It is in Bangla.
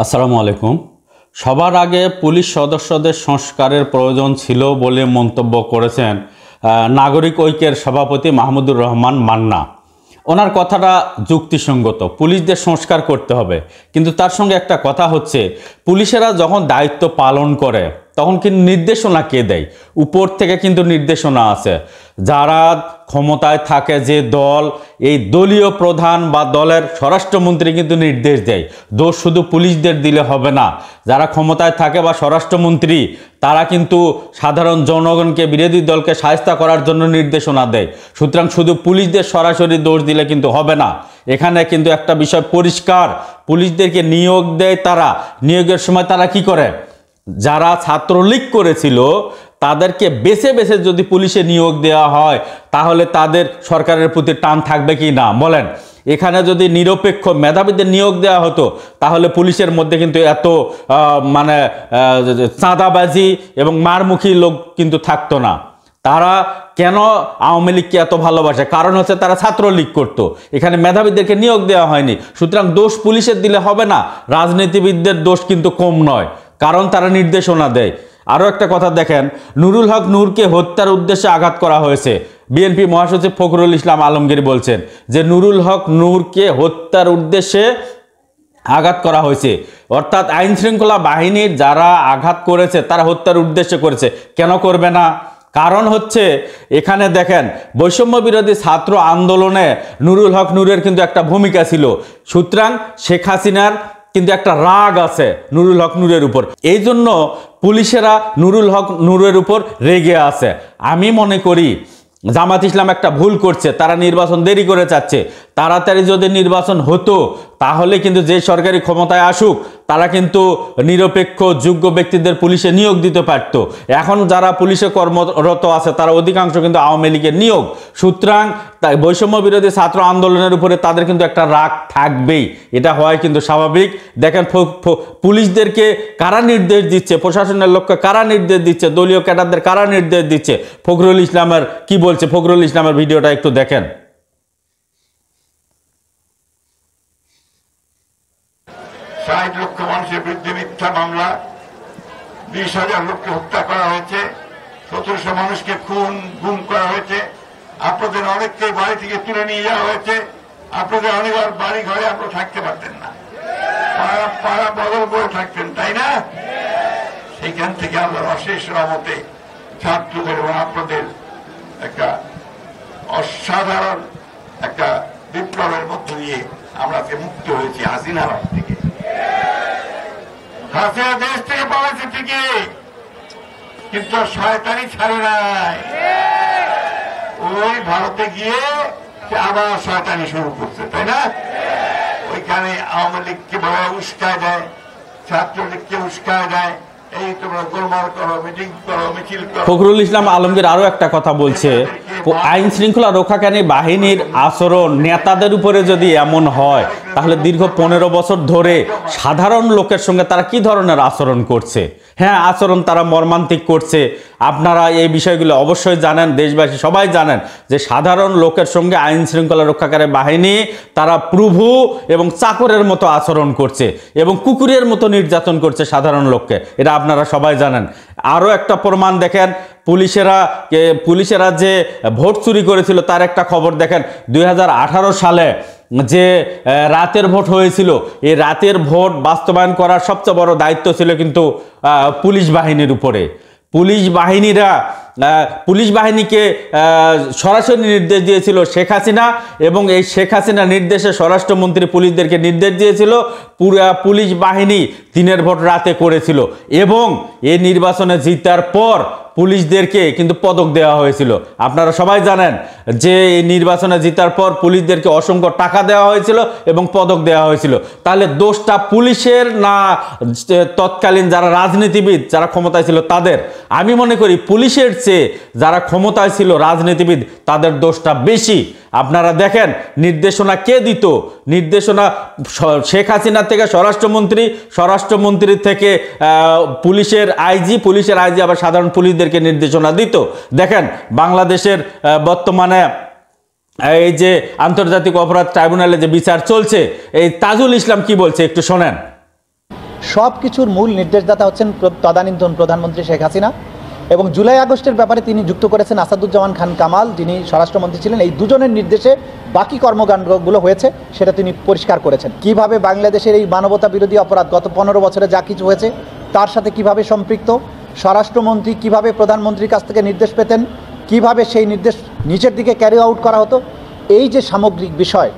আসসালামু আলাইকুম। সবার আগে পুলিশ সদস্যদের সংস্কারের প্রয়োজন ছিল বলে মন্তব্য করেছেন নাগরিক ঐক্যের সভাপতি মাহমুদুর রহমান মান্না। ওনার কথাটা যুক্তিসঙ্গত, পুলিশদের সংস্কার করতে হবে, কিন্তু তার সঙ্গে একটা কথা হচ্ছে, পুলিশেরা যখন দায়িত্ব পালন করে তখন কিন্তু নির্দেশনা কে দেয়? উপর থেকে কিন্তু নির্দেশনা আছে। যারা ক্ষমতায় থাকে যে দল, এই দলীয় প্রধান বা দলের স্বরাষ্ট্রমন্ত্রী কিন্তু নির্দেশ দেয়। দোষ শুধু পুলিশদের দিলে হবে না। যারা ক্ষমতায় থাকে বা স্বরাষ্ট্রমন্ত্রী, তারা কিন্তু সাধারণ জনগণকে, বিরোধী দলকে শায়েস্তা করার জন্য নির্দেশনা দেয়। সুতরাং শুধু পুলিশদের সরাসরি দোষ দিলে কিন্তু হবে না। এখানে কিন্তু একটা বিষয় পরিষ্কার, পুলিশদেরকে নিয়োগ দেয় তারা। নিয়োগের সময় তারা কি করে? যারা ছাত্রলীগ করেছিল তাদেরকে বেছে বেছে যদি পুলিশে নিয়োগ দেওয়া হয়, তাহলে তাদের সরকারের প্রতি টান থাকবে কি না বলেন? এখানে যদি নিরপেক্ষ মেধাবীদের নিয়োগ দেওয়া হতো, তাহলে পুলিশের মধ্যে কিন্তু এত চাঁদাবাজি এবং মারমুখী লোক কিন্তু থাকতো না। তারা কেন আওয়ামী লীগকে এত ভালোবাসে? কারণ হচ্ছে তারা ছাত্রলীগ করতো, এখানে মেধাবীদেরকে নিয়োগ দেওয়া হয়নি। সুতরাং দোষ পুলিশের দিলে হবে না। রাজনীতিবিদদের দোষ কিন্তু কম নয়, কারণ তারা নির্দেশনা দেয়। আরও একটা কথা দেখেন, নুরুল হক নূরকে হত্যার উদ্দেশ্যে আঘাত করা হয়েছে। বিএনপি মহাসচিব ফখরুল ইসলাম আলমগীর বলছেন যে নুরুল হক নূরকে হত্যার উদ্দেশ্যে আঘাত করা হয়েছে, অর্থাৎ আইন শৃঙ্খলা বাহিনীর যারা আঘাত করেছে তারা হত্যার উদ্দেশ্যে করেছে। কেন করবে না? কারণ হচ্ছে, এখানে দেখেন, বৈষম্য বিরোধী ছাত্র আন্দোলনে নুরুল হক নূরের কিন্তু একটা ভূমিকা ছিল। সুতরাং শেখ হাসিনার কিন্তু একটা রাগ আছে নুরুল হক নূরের উপর, এই জন্য পুলিশেরা নুরুল হক নূরের উপর রেগে আছে। আমি মনে করি জামাত ইসলাম একটা ভুল করছে, তারা নির্বাচন দেরি করে যাচ্ছে। তাড়াতাড়ি যদি নির্বাচন হতো, তাহলে কিন্তু যে সরকারি ক্ষমতায় আসুক তারা কিন্তু নিরপেক্ষ যোগ্য ব্যক্তিদের পুলিশে নিয়োগ দিতে পারত। এখন যারা পুলিশে কর্মরত আছে তারা অধিকাংশ কিন্তু আওয়ামী লীগের নিয়োগ। সুতরাং তাই বৈষম্য বিরোধী ছাত্র আন্দোলনের উপরে তাদের কিন্তু একটা রাগ থাকবেই, এটা হয় কিন্তু স্বাভাবিক। দেখেন পুলিশদেরকে কারা নির্দেশ দিচ্ছে, প্রশাসনের লোককে কারা নির্দেশ দিচ্ছে, দলীয় ক্যাডারদের কারা নির্দেশ দিচ্ছে। ফখরুল ইসলামের কি বলছে, ফখরুল ইসলামের ভিডিওটা একটু দেখেন। ৬০ লক্ষ মানুষের বিরুদ্ধে মিথ্যা মামলা, ২০,০০০ লোককে হত্যা করা হয়েছে, ১৭০০ মানুষকে গুম করা হয়েছে। আপনাদের অনেককে বাড়ি থেকে তুলে নিয়ে যাওয়া হয়েছে। আপনাদের অনেকবার বাড়ি ঘরে আপনারা থাকতে পারতেন না, পাড়া বদল করে থাকতেন, তাই না? সেখান থেকে আমরা অশেষ রহমতে ছাত্রদের এবং আপনাদের একটা অসাধারণ একটা বিপ্লবের মধ্য দিয়ে আমরা মুক্ত হয়েছি হাসিনার হাত থেকে। হাসিনা দেশ থেকে পালাচ্ছে ঠিকই, কিন্তু শয়তানি ছাড়ে নাই। ওই ভারতে গিয়ে আবার শয়তানি শুরু করছে, তাই না? ওইখানে আওয়ামী লীগকে বড় উস্কায় দেয়, ছাত্রলীগকে উস্কায় দেয়, এই তোমরা গোলমাল করো, মিটিং করো, মিছিল করো। ফখরুল ইসলাম আলমগীর আরো একটা কথা বলছে, আইন শৃঙ্খলা রক্ষাকারী বাহিনীর আচরণ নেতাদের উপরে যদি এমন হয়, তাহলে দীর্ঘ 15 বছর ধরে সাধারণ লোকের সঙ্গে তারা কি ধরনের আচরণ করছে? হ্যাঁ, আচরণ তারা মর্মান্তিক করছে। আপনারা এই বিষয়গুলো অবশ্যই জানেন, দেশবাসী সবাই জানেন যে সাধারণ লোকের সঙ্গে আইন শৃঙ্খলা রক্ষাকারী বাহিনী তারা প্রভু এবং চাকরের মতো আচরণ করছে এবং কুকুরের মতো নির্যাতন করছে সাধারণ লোককে, এটা আপনারা সবাই জানেন। আরও একটা প্রমাণ দেখেন, পুলিশেরা যে ভোট চুরি করেছিল তার একটা খবর দেখেন। 2018 সালে যে রাতের ভোট হয়েছিল, এই রাতের ভোট বাস্তবায়ন করার সবচেয়ে বড় দায়িত্ব ছিল কিন্তু পুলিশ বাহিনীর উপরে। পুলিশ বাহিনীকে সরাসরি নির্দেশ দিয়েছিল শেখ হাসিনা, এবং এই শেখ হাসিনা নির্দেশে স্বরাষ্ট্রমন্ত্রী পুলিশদেরকে নির্দেশ দিয়েছিল। পুরা পুলিশ বাহিনী দিনের ভোট রাতে করেছিল, এবং এই নির্বাচনে জিতার পর পুলিশদেরকে কিন্তু পদক দেওয়া হয়েছিল। আপনারা সবাই জানেন যে এই নির্বাচনে জিতার পর পুলিশদেরকে অসংখ্য টাকা দেওয়া হয়েছিল এবং পদক দেওয়া হয়েছিল। তাহলে দোষটা পুলিশের না তৎকালীন যারা রাজনীতিবিদ, যারা ক্ষমতায় ছিল তাদের? আমি মনে করি পুলিশের চেয়ে যারা ক্ষমতায় ছিল রাজনীতিবিদ, তাদের দোষটা বেশি। আপনারা দেখেন নির্দেশনা কে দিত? নির্দেশনা শেখ হাসিনা থেকে স্বরাষ্ট্রমন্ত্রী থেকে পুলিশের আইজি আবার সাধারণ পুলিশদেরকে নির্দেশনা দিত। দেখেন বাংলাদেশের বর্তমানে এই যে আন্তর্জাতিক অপরাধ ট্রাইব্যুনালে যে বিচার চলছে, এই তাজুল ইসলাম কি বলছে একটু শোনেন। সব কিছুর মূল নির্দেশদাতা হচ্ছেন তদানীন্তন প্রধানমন্ত্রী শেখ হাসিনা, এবং জুলাই আগস্টের ব্যাপারে তিনি যুক্ত করেছেন আসাদুজ্জামান খান কামাল, যিনি স্বরাষ্ট্রমন্ত্রী ছিলেন। এই দুজনের নির্দেশে বাকি কর্মকাণ্ডগুলো হয়েছে সেটা তিনি পরিষ্কার করেছেন। কিভাবে বাংলাদেশের এই মানবতা বিরোধী অপরাধ গত 15 বছরে যা কিছু হয়েছে তার সাথে কিভাবে সম্পৃক্ত, স্বরাষ্ট্রমন্ত্রী কিভাবে প্রধানমন্ত্রীর কাছ থেকে নির্দেশ পেতেন, কিভাবে সেই নির্দেশ নিচের দিকে ক্যারি আউট করা হতো, এই যে সামগ্রিক বিষয়